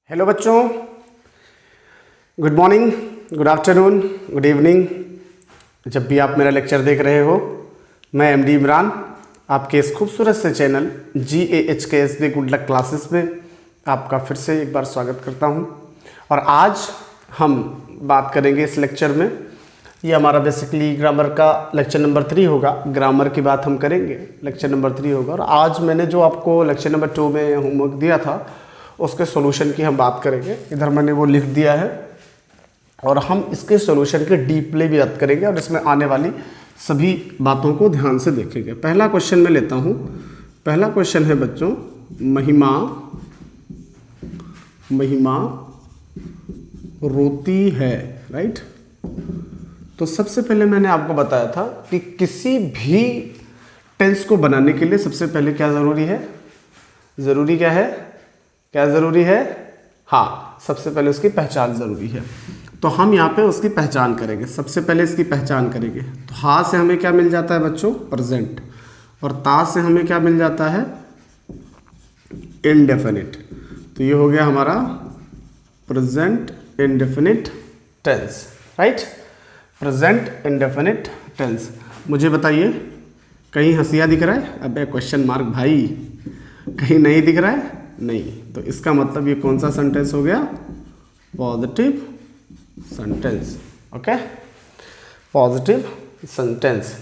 Hello बच्चों, good morning, good afternoon, good evening. जब भी आप मेरा लेक्चर देख रहे हो, मैं एमडी इमरान आपके इस खूबसूरत से channel GAHKSD good luck classes में आपका फिर से एक बार स्वागत करता हूं। और आज हम बात करेंगे इस लेक्चर में, ये हमारा बेसिकली ग्रामर का लेक्चर नंबर 3 होगा। ग्रामर की बात हम करेंगे, लेक्चर नंबर 3 होगा। और आज मैंने जो आपको लेक्चर नंबर 2 में होमवर्क दिया था उसके सॉल्यूशन की हम बात करेंगे। इधर मैंने वो लिख दिया है और हम इसके सॉल्यूशन के डीपली भी बात करेंगे और इसमें आने वाली सभी बातों को ध्यान से देखेंगे। पहला क्वेश्चन मैं लेता हूँ। पहला क्वेश्चन है बच्चों, महिमा रोती है, राइट। तो सबसे पहले मैंने आपको बताया था कि किसी भी टेंस को बनाने के लिए सबसे पहले क्या ज़रूरी है? ज़रूरी क्या है? क्या ज़रूरी है? हाँ, सबसे पहले उसकी पहचान ज़रूरी है। तो हम यहाँ पे उसकी पहचान करेंगे। सबसे पहले इसकी पहचान करेंगे। तो हा से हमें क्या मिल जाता है बच्चों? प्रेजेंट। और ता से हमें क्या मिल जाता है? इनडेफिनिट। तो ये हो गया हमारा present indefinite tense, right. Present indefinite tense. मुझे बताइए, कहीं हंसिया दिख रहा है? अबे क्वेश्चन मार्क भाई, कहीं नहीं दिख रहा है? नहीं। तो इसका मतलब ये कौन सा सेंटेंस हो गया? Positive sentence. Okay, positive sentence,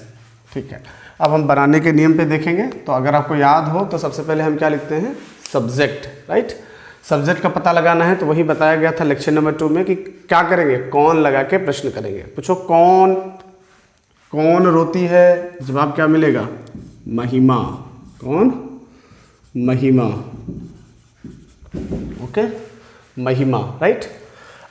ठीक है। अब हम बनाने के नियम पे देखेंगे। तो अगर आपको याद हो तो सबसे पहले हम क्या लिखते हैं? Subject, right. सब्जेक्ट का पता लगाना है तो वही बताया गया था लेक्चर नंबर 2 में कि क्या करेंगे? कौन लगा के प्रश्न करेंगे। पूछो कौन रोती है? जवाब क्या मिलेगा? महिमा। कौन? महिमा। ओके, महिमा, राइट।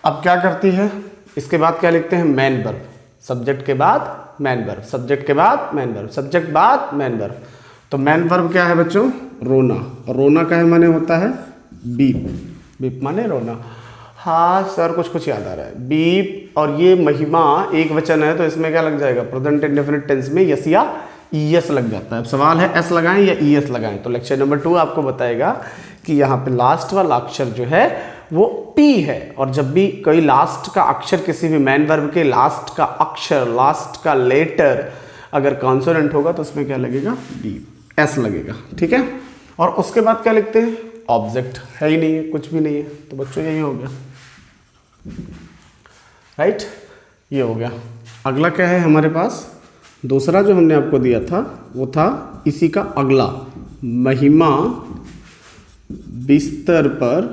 अब क्या करती है? इसके बाद क्या लिखते हैं? Man verb. सब्जेक्ट के बाद मैन वर्ब, सब्जेक्ट के बाद मैन वर्ब, सब्जेक्ट बाद मैन वर्ब। तो मैन वर्ब क्या है बच्चों? रोना। और रोना का है माने होता है बीप। बीप माने रोना। हाँ सर, कुछ याद आ रहा है। बीप। और ये महिमा एक वचन है तो इसमें क्या लग जाएगा? प्रेजेंट इंडेफिनिट टेंस में यस या ईएस लग जाता है। अब सवाल है एस लगाएं या ईएस लगाएं। तो लेक्चर नंबर 2 आपको बताएगा कि यहाँ पे लास्ट वाला अक्षर जो है वो पी है। और जब भी कोई लास्ट का अक्षर, किसी भी मैन वर्ब के लास्ट का अक्षर, लास्ट का लेटर अगर कॉन्सोनेंट होगा तो उसमें क्या लगेगा? डी, एस लगेगा, ठीक है। और उसके बाद क्या लिखते हैं? ऑब्जेक्ट। है ही नहीं है, कुछ भी नहीं है। तो बच्चों यही हो गया, राइट। ये हो गया। अगला क्या है हमारे पास? दूसरा जो हमने आपको दिया था वो था इसी का अगला। महिमा बिस्तर पर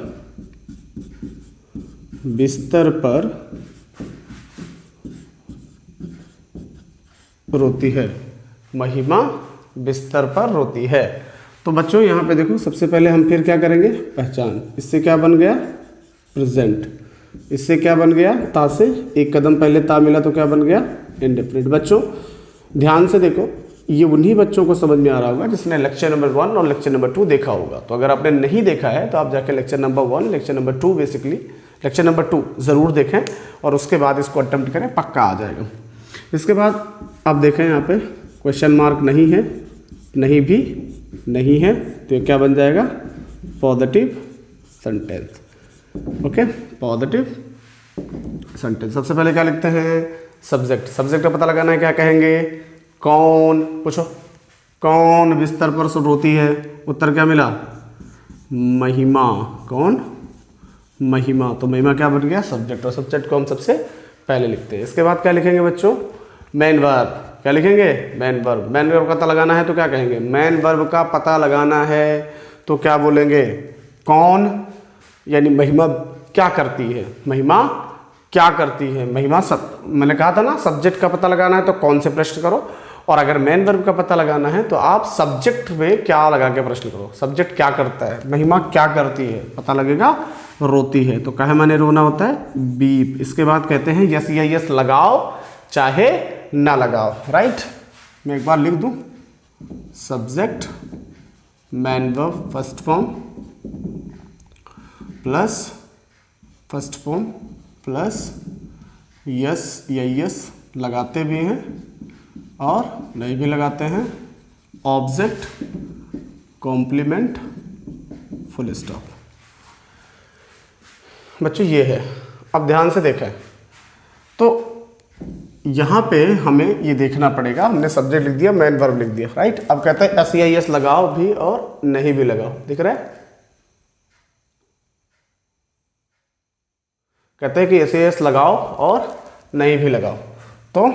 रोती है। महिमा बिस्तर पर रोती है। तो बच्चों यहाँ पे देखो, सबसे पहले हम फिर क्या करेंगे? पहचान। इससे क्या बन गया? प्रेजेंट। इससे क्या बन गया? ता से एक कदम पहले ता मिला तो क्या बन गया? इंडेफिनिट। बच्चों ध्यान से देखो, ये उन्हीं बच्चों को समझ में आ रहा होगा जिसने लेक्चर नंबर 1 और लेक्चर नंबर 2 देखा होगा। तो अगर आपने नहीं देखा है तो आप जाके lecture number 1, lecture number 2, basically lecture number 2 ज़रूर देखें और उसके बाद इसको अटेम्प्ट करें, पक्का आ जाएगा। इसके बाद आप देखें यहाँ पे क्वेश्चन मार्क नहीं है, नहीं भी नहीं है, तो ये क्या बन जाएगा? Positive sentence. Okay, positive sentence. सबसे पहले क्या लिखते हैं? सब्जेक्ट। सब्जेक्ट का पता लगाना है, क्या कहेंगे? कौन। पूछो कौन बिस्तर पर रोती है? उत्तर क्या मिला? महिमा। कौन? महिमा। तो महिमा क्या बन गया? सब्जेक्ट। और सब्जेक्ट को हम सबसे पहले लिखते हैं। इसके बाद क्या लिखेंगे बच्चों? Man verb. क्या लिखेंगे? Man verb. मैन वर्ब का पता लगाना है तो क्या कहेंगे? मैन वर्ब का पता लगाना है तो क्या बोलेंगे? कौन, यानी महिमा क्या करती है? महिमा क्या करती है? महिमा मैंने कहा था ना, सब्जेक्ट का पता लगाना है तो कौन से प्रश्न करो, और अगर मैन वर्ब का पता लगाना है तो आप सब्जेक्ट में क्या लगा के प्रश्न करो। सब्जेक्ट क्या करता है? महिमा क्या करती है? पता लगेगा रोती है। तो कहे मैंने रोना होता है बीप। इसके बाद कहते हैं यस या यस लगाओ चाहे ना लगाओ, राइट। मैं एक बार लिख दूं, subject man verb first form plus first form plus yes या यस लगाते भी हैं और नहीं भी लगाते हैं, ऑब्जेक्ट कॉम्प्लीमेंट फुल स्टॉप। बच्चों ये है। अब ध्यान से देखें तो यहाँ पे हमें ये देखना पड़ेगा, हमने सब्जेक्ट लिख दिया, मेन वर्ब लिख दिया, राइट। अब कहते हैं SEIS लगाओ भी और नहीं भी लगाओ, दिख रहा है? कहते हैं कि SEIS लगाओ और नहीं भी लगाओ। तो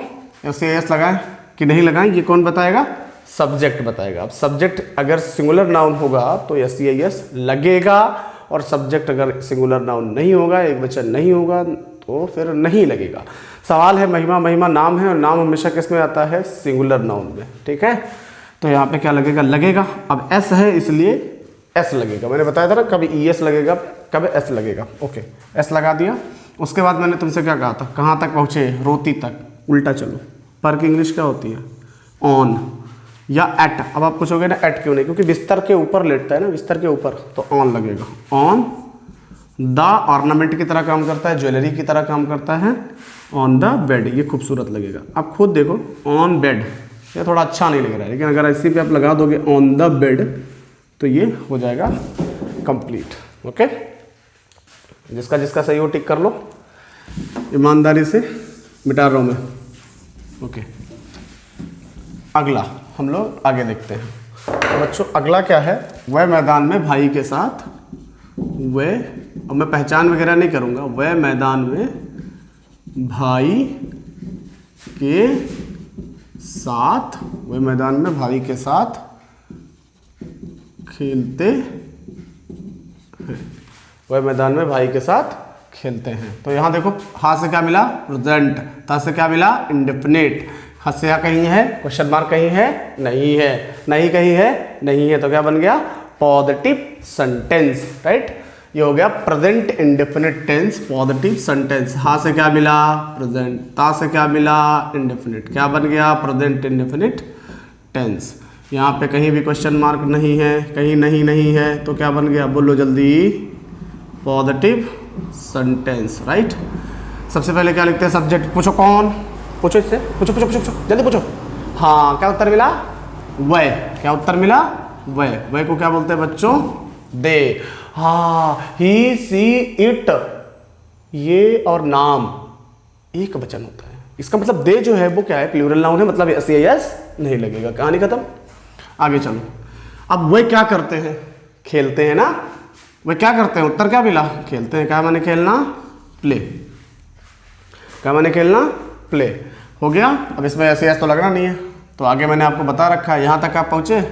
SEIS लगाएं कि नहीं लगाएं, ये कौन बताएगा? सब्जेक्ट बताएगा। अब सब्जेक्ट अगर सिंगुलर नाउन होगा तो SEIS लगेगा, और सब्जेक्ट अगर सिंगुलर नाउन नहीं होगा, एक वचन नहीं होगा, तो फिर नहीं लगेगा। सवाल है महिमा, महिमा नाम है और नाम हमेशा किस में आता है? सिंगुलर नाउन में, ठीक है। तो यहाँ पे क्या लगेगा? लगेगा। अब S है इसलिए S लगेगा, मैंने बताया था ना, कभी ES लगेगा कभी S लगेगा। ओके, S लगा दिया। उसके बाद मैंने तुमसे क्या कहा था? कहाँ तक पहुँचे? रोती तक। उल्टा चलो, पर की इंग्लिश क्या होती है? ऑन या एट। अब आप पूछोगे ना एट क्यों नहीं? क्योंकि बिस्तर के ऊपर लेटता है ना, बिस्तर के ऊपर, तो ऑन लगेगा। ऑन द ऑर्नामेंट की तरह काम करता है, ज्वेलरी की तरह काम करता है। ऑन द बेड, ये खूबसूरत लगेगा। आप खुद देखो, ऑन बेड ये थोड़ा अच्छा नहीं लग रहा है, लेकिन अगर इसी पे आप लगा दोगे ऑन द बेड तो ये हो जाएगा कंप्लीट। ओके, जिसका जिसका सही हो टिक कर लो, ईमानदारी से मिटा रहा हूँ मैं। ओके, अगला हम लोग आगे देखते हैं। तो बच्चों अगला क्या है? वह मैदान में भाई के साथ, वह, अब मैं पहचान वगैरह नहीं करूँगा, वह मैदान में भाई के साथ, वह मैदान में भाई के साथ खेलते हैं, वह मैदान में भाई के साथ खेलते हैं। तो यहाँ देखो, हा से क्या मिला? प्रेजेंट। ता से क्या मिला? इंडेफिनिट। हस्या कहीं है? क्वेश्चन मार्क कहीं है? नहीं है। नहीं कहीं है? नहीं है। तो क्या बन गया? Positive sentence, right. ये हो गया present indefinite tense, positive sentence. हा से क्या मिला? प्रेजेंट। ता से क्या मिला? इंडेफिनिट। क्या बन गया? Present indefinite tense. यहाँ पे कहीं भी क्वेश्चन मार्क नहीं है, कहीं नहीं है, तो क्या बन गया? बोलो जल्दी। Positive sentence, right. सबसे पहले क्या लिखते हैं? सब्जेक्ट। पूछो कौन? पूछो इससे, पूछो पूछो पूछो जल्दी पूछो। हाँ, क्या उत्तर मिला? वह। क्या उत्तर मिला? वह। वह को क्या बोलते हैं बच्चों? दे। हाँ, ही, सी, इट, ये और नाम एक वचन होता है। इसका मतलब दे जो है वो क्या है? प्लूरल नाउन है, मतलब SEIS नहीं लगेगा। कहानी खत्म। आगे चलो। अब वह क्या करते हैं? खेलते हैं ना। वह क्या करते हैं? उत्तर क्या मिला? खेलते हैं। क्या माने खेलना? प्ले। क्या माने खेलना? प्ले। हो गया। अब इसमें SEIS तो लगना नहीं है, तो आगे मैंने आपको बता रखा है। यहाँ तक आप पहुँचे,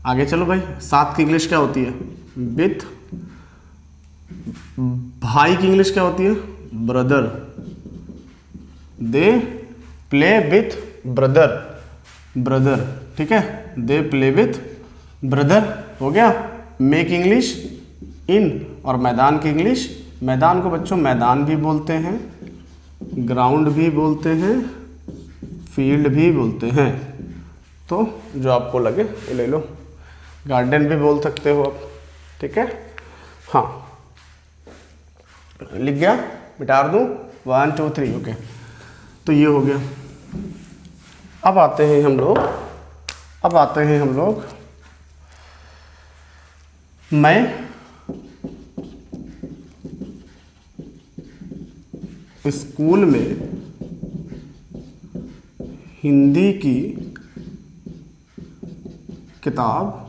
आगे चलो भाई। साथ की इंग्लिश क्या होती है? विथ। भाई की इंग्लिश क्या होती है? Brother. They play with brother. Brother, ठीक है। They play with brother. हो गया। Make English in. और मैदान की इंग्लिश, मैदान को बच्चों मैदान भी बोलते हैं, ग्राउंड भी बोलते हैं, फील्ड भी बोलते हैं। तो जो आपको लगे ये ले लो। गार्डन भी बोल सकते हो आप, ठीक है। हाँ, लिख गया? मिटा दूँ? 1 2 3। ओके, तो ये हो गया। अब आते हैं हम लोग, मैं स्कूल में हिंदी की किताब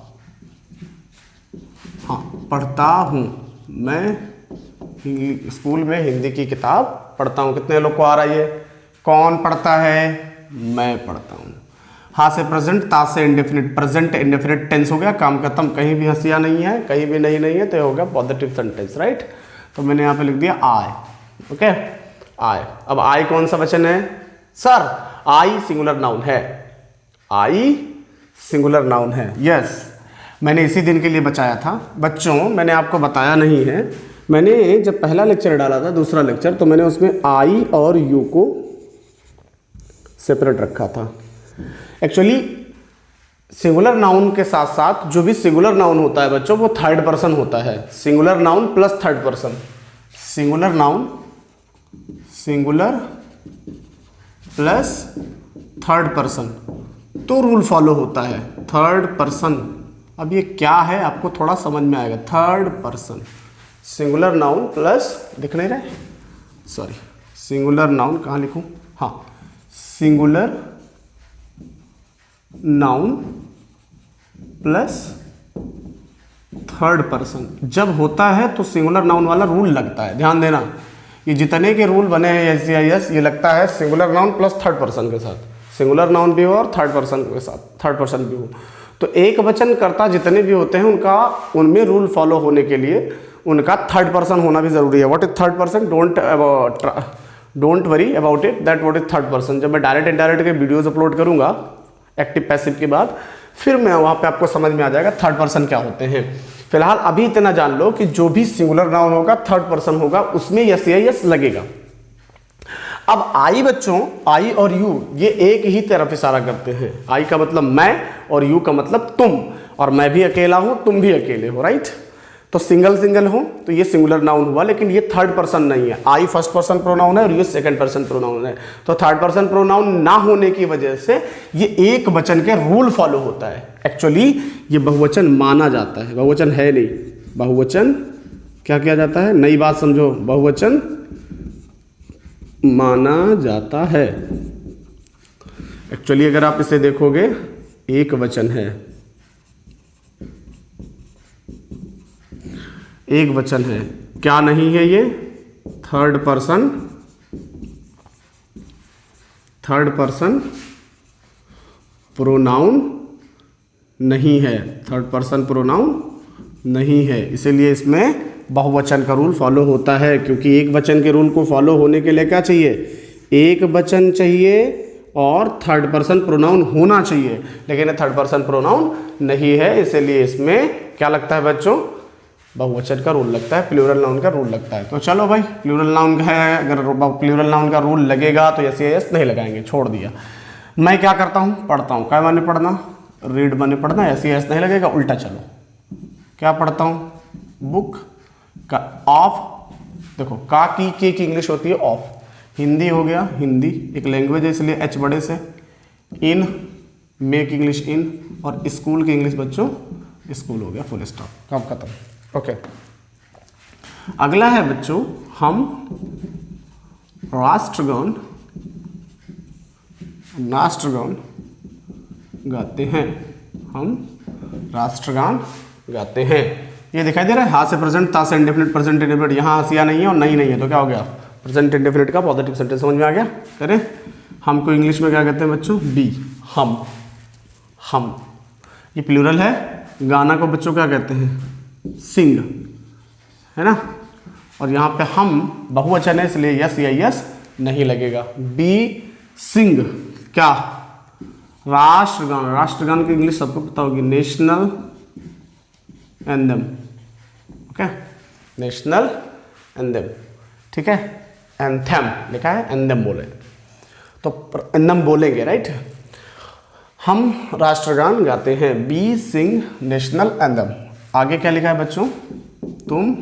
पढ़ता हूँ। मैं स्कूल में हिंदी की किताब पढ़ता हूँ। कितने लोग को आ रहा है? कौन पढ़ता है? मैं पढ़ता हूँ। हाँ से प्रेजेंट, ता से इंडेफिनिट, प्रेजेंट इंडेफिनिट टेंस हो गया। काम खत्म। कहीं भी हंसिया नहीं है, कहीं भी नहीं है, तो ये हो गया पॉजिटिव सेंटेंस, राइट। तो मैंने यहाँ पे लिख दिया आई। ओके, आई। अब आई कौन सा वचन है? सर, आई सिंगुलर नाउन है। आई सिंगुलर नाउन है, यस। मैंने इसी दिन के लिए बचाया था बच्चों। मैंने आपको बताया नहीं है, मैंने जब पहला लेक्चर डाला था, दूसरा लेक्चर, तो मैंने उसमें आई और यू को सेपरेट रखा था। एक्चुअली सिंगुलर नाउन के साथ साथ जो भी सिंगुलर नाउन होता है बच्चों, वो थर्ड पर्सन होता है। Singular noun plus third person. Singular noun, singular plus third person, तो रूल फॉलो होता है थर्ड पर्सन। अब ये क्या है आपको थोड़ा समझ में आएगा। Third person, singular noun plus, दिख नहीं रहा है, सॉरी, सिंगुलर नाउन कहाँ लिखूं, हाँ, singular noun plus third person. जब होता है तो सिंगुलर नाउन वाला रूल लगता है, ध्यान देना, ये जितने के रूल बने हैं SGIS ये लगता है singular noun plus third person के साथ, सिंगुलर नाउन भी हो और थर्ड पर्सन के साथ, थर्ड पर्सन भी हो। तो एक वचन कर्ता जितने भी होते हैं उनका, उनमें रूल फॉलो होने के लिए उनका थर्ड पर्सन होना भी जरूरी है। What is third person, don't worry about it that what is third person. जब मैं डायरेक्ट इनडायरेक्ट के वीडियोस अपलोड करूंगा एक्टिव पैसिव के बाद, फिर मैं वहाँ पे आपको समझ में आ जाएगा थर्ड पर्सन क्या होते हैं। फिलहाल अभी इतना जान लो कि जो भी सिंगुलर नाउन होगा थर्ड पर्सन होगा, उसमें SEIS लगेगा। अब आई बच्चों, आई और यू ये एक ही तरफ इशारा करते हैं। आई का मतलब मैं और यू का मतलब तुम, और मैं भी अकेला हूं, तुम भी अकेले हो, राइट। तो सिंगल सिंगल हो तो ये सिंगुलर नाउन हुआ, लेकिन ये थर्ड पर्सन नहीं है। आई फर्स्ट पर्सन प्रोनाउन है और ये सेकंड पर्सन प्रोनाउन है। तो थर्ड पर्सन प्रोनाउन ना होने की वजह से ये एक वचन के रूल फॉलो होता है। एक्चुअली ये बहुवचन माना जाता है, बहुवचन है नहीं, बहुवचन क्या किया जाता है, नई बात समझो, बहुवचन माना जाता है। एक्चुअली अगर आप इसे देखोगे एक वचन है, एक वचन है, क्या नहीं है ये, थर्ड पर्सन प्रोनाउन नहीं है, थर्ड पर्सन प्रोनाउन नहीं है, इसीलिए इसमें बहुवचन का रूल फॉलो होता है। क्योंकि एक वचन के रूल को फॉलो होने के लिए क्या चाहिए, एक वचन चाहिए और थर्ड पर्सन प्रोनाउन होना चाहिए, लेकिन थर्ड पर्सन प्रोनाउन नहीं है, इसीलिए इसमें क्या लगता है बच्चों, बहुवचन का रूल लगता है, प्लूरल नाउन का रूल लगता है। तो चलो भाई, प्लूरल नाउन का है, अगर प्लूरल नाउन का रूल लगेगा तो SEIS नहीं लगाएंगे, छोड़ दिया। मैं क्या करता हूँ, पढ़ता हूँ, क्या माने पढ़ना, रीड माने पढ़ना, SEIS नहीं लगेगा, उल्टा चलो क्या पढ़ता हूँ, बुक का ऑफ, देखो का की इंग्लिश होती है ऑफ, हिंदी हो गया, हिंदी एक लैंग्वेज है इसलिए H बड़े से, इन मेक इंग्लिश इन, और स्कूल की इंग्लिश बच्चों स्कूल हो गया, फुल स्टॉप, काम खत्म। ओके, अगला है बच्चों, हम राष्ट्रगान गाते हैं, हम राष्ट्रगान गाते हैं। ये दिखाई दे रहा है, हा से प्रेजेंट, ता से इंडेफिनिट, प्रेजेंट इंडेफिनिट, यहाँ हसिया नहीं है और नहीं है, तो क्या हो गया, प्रेजेंट इंडेफिनिट का पॉजिटिव सेंटेंस, समझ में आ गया। करें, हमको इंग्लिश में क्या कहते हैं बच्चों, बी, हम, ये प्लूरल है। गाना को बच्चों क्या कहते हैं, सिंग, है ना, और यहाँ पे हम बहुवचन है इसलिए SEIS नहीं लगेगा। बी सिंग क्या, राष्ट्रगान, राष्ट्रगान की इंग्लिश सबको पता होगी, national anthem, okay, national anthem, ठीक है, एंथम लिखा है, एंथम बोले तो एंथम बोलेंगे, राइट। हम राष्ट्रगान गाते हैं, बी सिंग नेशनल एंथम। आगे क्या लिखा है बच्चों, तुम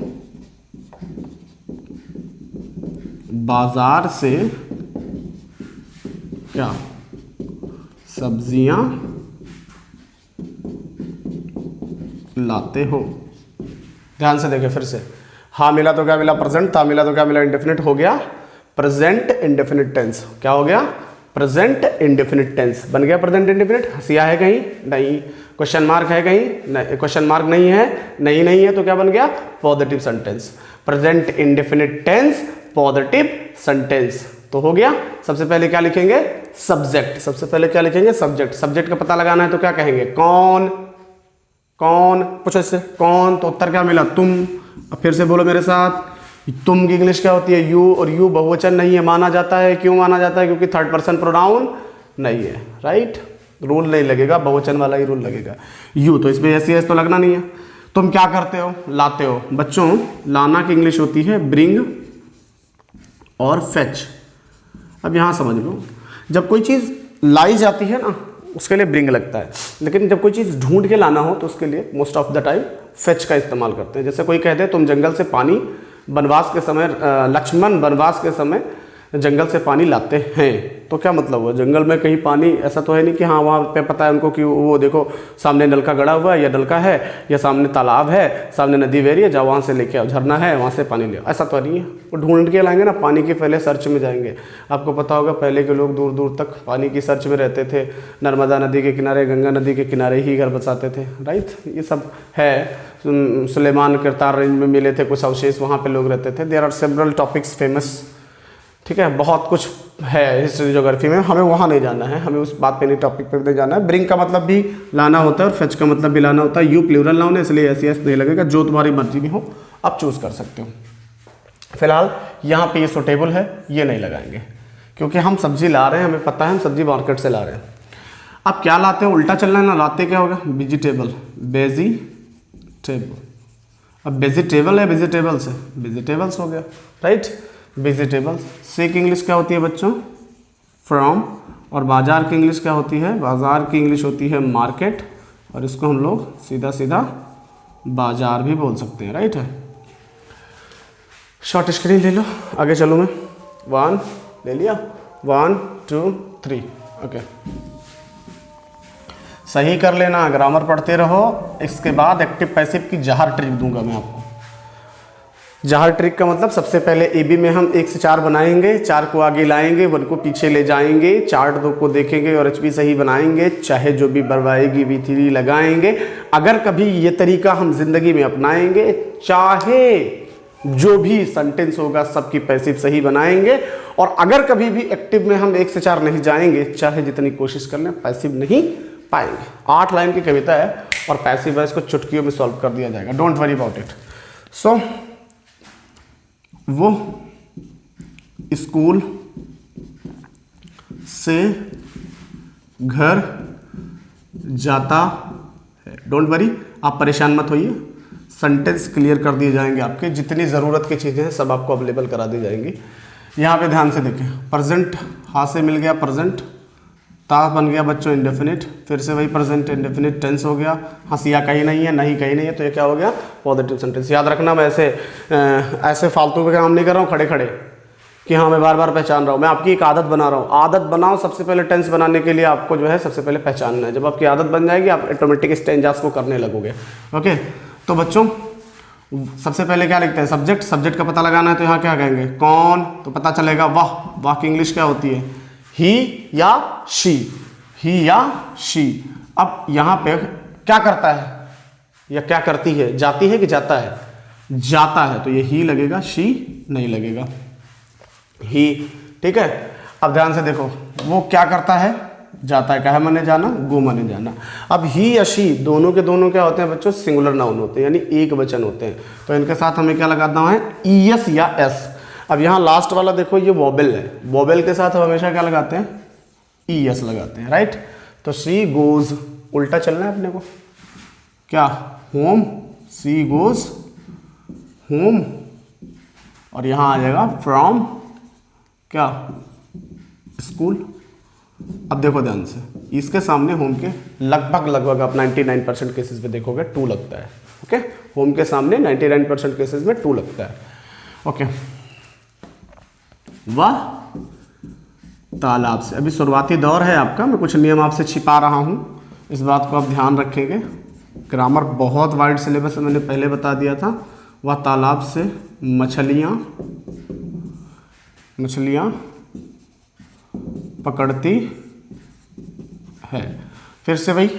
बाजार से क्या सब्जियां लाते हो। ध्यान से देखिए फिर से, हाँ मिला तो क्या मिला, प्रेजेंट, था मिला तो क्या मिला, इंडेफिनिट हो गया, प्रेजेंट इंडेफिनिट टेंस, क्या हो गया, प्रेजेंट इंडेफिनिट टेंस बन गया, प्रेजेंट इंडेफिनिट। हंसिया है कहीं, नहीं, क्वेश्चन मार्क है कहीं, नहीं, क्वेश्चन मार्क नहीं है, नहीं है, तो क्या बन गया, positive sentence, present indefinite tense positive sentence. तो हो गया, सबसे पहले क्या लिखेंगे, सब्जेक्ट, सबसे पहले क्या लिखेंगे, सब्जेक्ट। सब्जेक्ट का पता लगाना है तो क्या कहेंगे, कौन, पूछो इससे, कौन, तो उत्तर क्या मिला, तुम। अब फिर से बोलो मेरे साथ, तुम की इंग्लिश क्या होती है, यू, और यू बहुवचन नहीं है, माना जाता है, क्यों माना जाता है, क्योंकि थर्ड पर्सन प्रोनाउन नहीं है, राइट, रूल नहीं लगेगा, बहुवचन वाला ही रूल लगेगा। यू तो इसमें SEIS तो लगना नहीं है। तुम क्या करते हो, लाते हो। बच्चों लाना की इंग्लिश होती है ब्रिंग और फेच। अब यहाँ समझ लो, जब कोई चीज़ लाई जाती है ना उसके लिए ब्रिंग लगता है, लेकिन जब कोई चीज़ ढूंढ के लाना हो तो उसके लिए most of the time fetch का इस्तेमाल करते हैं। जैसे कोई कह दे तुम जंगल से पानी, वनवास के समय लक्ष्मण वनवास के समय जंगल से पानी लाते हैं। तो क्या मतलब हुआ, जंगल में कहीं पानी ऐसा तो है नहीं कि हाँ वहाँ पे पता है उनको कि वो देखो सामने नलका गड़ा हुआ है या नलका है या सामने तालाब है, सामने नदी बह रही है, जाओ वहाँ से लेके आओ, झरना है वहाँ से पानी ले आओ, ऐसा तो नहीं है। वो ढूंढ के लाएंगे ना, पानी के पहले सर्च में जाएंगे। आपको पता होगा पहले के लोग दूर दूर तक पानी की सर्च में रहते थे, नर्मदा नदी के किनारे, गंगा नदी के किनारे ही घर बसाते थे, राइट। ये सब है। सुलेमान करतार रेंज में मिले थे कुछ अवशेष, वहाँ पे लोग रहते थे। There are several topics famous, ठीक है, बहुत कुछ है हिस्ट्री ज्योग्राफी में, हमें वहाँ नहीं जाना है, हमें उस बात पे नहीं, टॉपिक पे नहीं जाना है। ब्रिंग का मतलब भी लाना होता है और फेच का मतलब भी लाना होता है। यू प्लूरल नाउन है इसलिए एस नहीं लगेगा, जो तुम्हारी मर्जी में हो आप चूज़ कर सकते हो। फिलहाल यहाँ पे ये सुटेबल है, ये नहीं लगाएंगे क्योंकि हम सब्जी ला रहे हैं, हमें पता है हम सब्जी मार्केट से ला रहे हैं। अब क्या लाते हो, उल्टा चलना है ना, लाते क्या होगा, वेजिटेबल, वेजिटेबल। अब वेजिटेबल है वेजिटेबल से वेजिटेबल्स हो गया, राइट, वेजिटेबल्स। से की इंग्लिश क्या होती है बच्चों, फ्रॉम, और बाजार की इंग्लिश क्या होती है, बाजार की इंग्लिश होती है मार्केट, और इसको हम लोग सीधा सीधा बाजार भी बोल सकते हैं, राइट है। शॉर्ट स्क्रीन ले लो, आगे चलो मैं 1 ले लिया, 1 2 3 ओके। सही कर लेना, ग्रामर पढ़ते रहो। इसके बाद एक्टिव पैसिव की जहर ट्रिक दूंगा मैं आपको। जहर ट्रिक का मतलब सबसे पहले एबी में हम 1 से 4 बनाएंगे, 4 को आगे लाएंगे, 1 को पीछे ले जाएंगे, चार्ट 2 को देखेंगे और एचपी सही बनाएंगे, चाहे जो भी बरवाएगी V3 लगाएंगे। अगर कभी ये तरीका हम जिंदगी में अपनाएंगे, चाहे जो भी सेंटेंस होगा सबकी पैसिव सही बनाएंगे। और अगर कभी भी एक्टिव में हम 1 से 4 नहीं जाएंगे, चाहे जितनी कोशिश कर लें, पैसिव नहीं पाएंगे। 8 लाइन की कविता है और पैसिव है, इसको चुटकियों में सॉल्व कर दिया जाएगा, डोंट वरी अबाउट इट। सो वो स्कूल से घर जाता है, डोंट वरी, आप परेशान मत होइए, सेंटेंस क्लियर कर दिए जाएंगे आपके, जितनी ज़रूरत की चीज़ें हैं सब आपको अवेलेबल करा दी जाएंगी। यहाँ पे ध्यान से देखें, प्रेजेंट हाथ से मिल गया, प्रेजेंट, ता बन गया बच्चों इंडेफिनिट, फिर से वही प्रेजेंट इंडेफिनिट टेंस हो गया, हंसिया कहीं नहीं है, नहीं कहीं नहीं है, तो ये क्या हो गया, पॉजिटिव सेंटेंस। याद रखना, मैं ऐसे फालतू के काम नहीं कर रहा हूँ खड़े खड़े कि हाँ मैं बार बार पहचान रहा हूँ, मैं आपकी एक आदत बना रहा हूँ। आदत बनाओ, सबसे पहले टेंस बनाने के लिए आपको जो है सबसे पहले पहचानना है। जब आपकी आदत बन जाएगी आप ऑटोमेटिक स्टेंजास को करने लगोगे। ओके, तो बच्चों सबसे पहले क्या लिखते हैं, सब्जेक्ट, सब्जेक्ट का पता लगाना है, तो यहाँ क्या कहेंगे, कौन, तो पता चलेगा वाह, वाह की इंग्लिश क्या होती है, ही या शी, ही या शी। अब यहाँ पे क्या करता है या क्या करती है, जाती है कि जाता है, जाता है, तो ये ही लगेगा, शी नहीं लगेगा, ही, ठीक है। अब ध्यान से देखो, वो क्या करता है, जाता है, कहा माने जाना, गो माने जाना। अब ही या शी दोनों के दोनों क्या होते हैं बच्चों, सिंगुलर नाउन होते हैं, यानी एक वचन होते हैं, तो इनके साथ हमें क्या लगाना है, ईएस या एस। अब यहाँ लास्ट वाला देखो, ये वोबेल है, वोबेल के साथ हम हमेशा क्या लगाते हैं, ईएस लगाते हैं, राइट। तो सी गोज, उल्टा चलना है अपने को, क्या, होम, सी गोज होम, और यहाँ आ जाएगा फ्रॉम, क्या, स्कूल। अब देखो ध्यान से, इसके सामने होम के लगभग आप 99% केसेस में देखोगे 2 लगता है। ओके, होम के सामने 99% केसेस में 2 लगता है। ओके, वह तालाब से, अभी शुरुआती दौर है आपका, मैं कुछ नियम आपसे छिपा रहा हूँ, इस बात को आप ध्यान रखेंगे। ग्रामर बहुत वाइड सिलेबस है, मैंने पहले बता दिया था। वह तालाब से मछलियाँ पकड़ती है। फिर से भाई,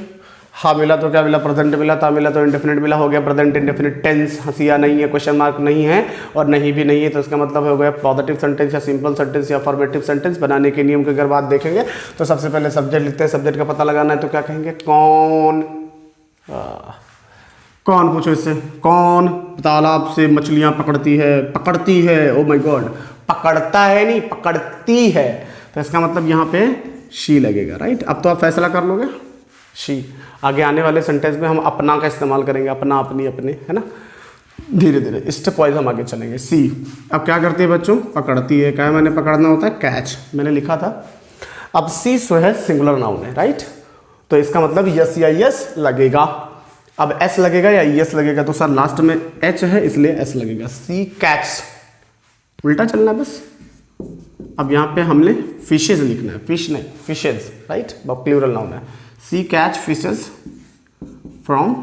हाँ मिला तो क्या मिला, प्रेजेंट मिला, ता मिला तो इंडेफिनिट मिला, हो गया प्रेजेंट इंडेफिनिट टेंस, हंसिया नहीं है, क्वेश्चन मार्क नहीं है और नहीं भी नहीं है, तो इसका मतलब हो गया पॉजिटिव सेंटेंस या सिंपल सेंटेंस या अफर्मेटिव सेंटेंस। बनाने के नियम की अगर बात देखेंगे तो सबसे पहले सब्जेक्ट लिखते हैं, सब्जेक्ट का पता लगाना है, तो क्या कहेंगे, कौन, कौन पूछो इससे, कौन तालाब से मछलियाँ पकड़ती है, ओ माय गॉड, पकड़ता है नहीं, पकड़ती है, तो इसका मतलब यहाँ पे शी लगेगा, राइट। अब तो आप फैसला कर लोगे, शी। आगे आने वाले सेंटेंस में हम अपना का इस्तेमाल करेंगे, अपना, अपनी, अपने, है ना, धीरे धीरे स्टेप वाइज हम आगे चलेंगे। सी, अब क्या करती है बच्चों, पकड़ती है, क्या मैंने पकड़ना होता है, कैच, मैंने लिखा था। अब सी सो है सिंगुलर नाउन है, राइट, तो इसका मतलब यस या यस लगेगा। अब एस लगेगा या यस लगेगा, तो सर लास्ट में एच है इसलिए एस लगेगा, सी कैच, उल्टा चलना बस। अब यहाँ पे हमने फिशेज लिखना है, फिश नहीं, फिशेज, राइट, प्लूरल नाउन है। सी कैच फिशेज फ्रॉम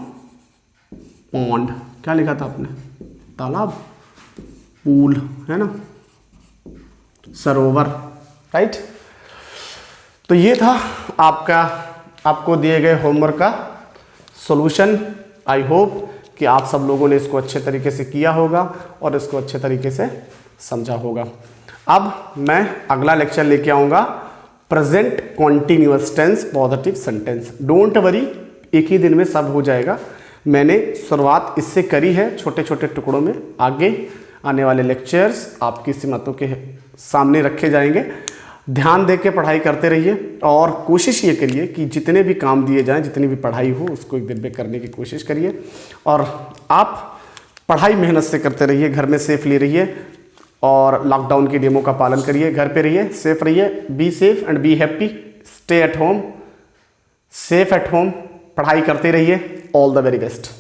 पॉन्ड, क्या लिखा था आपने, तालाब, पूल, है ना, सरोवर, राइट। तो ये था आपको दिए गए होमवर्क का सॉल्यूशन। आई होप कि आप सब लोगों ने इसको अच्छे तरीके से किया होगा और इसको अच्छे तरीके से समझा होगा। अब मैं अगला लेक्चर लेके आऊँगा present continuous tense positive sentence. Don't worry, एक ही दिन में सब हो जाएगा। मैंने शुरुआत इससे करी है छोटे छोटे टुकड़ों में, आगे आने वाले लेक्चर्स आपकी सीमतों के सामने रखे जाएंगे। ध्यान दे के पढ़ाई करते रहिए और कोशिश ये करिए कि जितने भी काम दिए जाएं, जितनी भी पढ़ाई हो, उसको एक दिन में करने की कोशिश करिए। और आप पढ़ाई मेहनत से करते रहिए, घर में सेफली रहिए और लॉकडाउन की नियमों का पालन करिए। घर पे रहिए, सेफ रहिए, be safe and be happy, stay at home, safe at home, पढ़ाई करते रहिए। All the very best.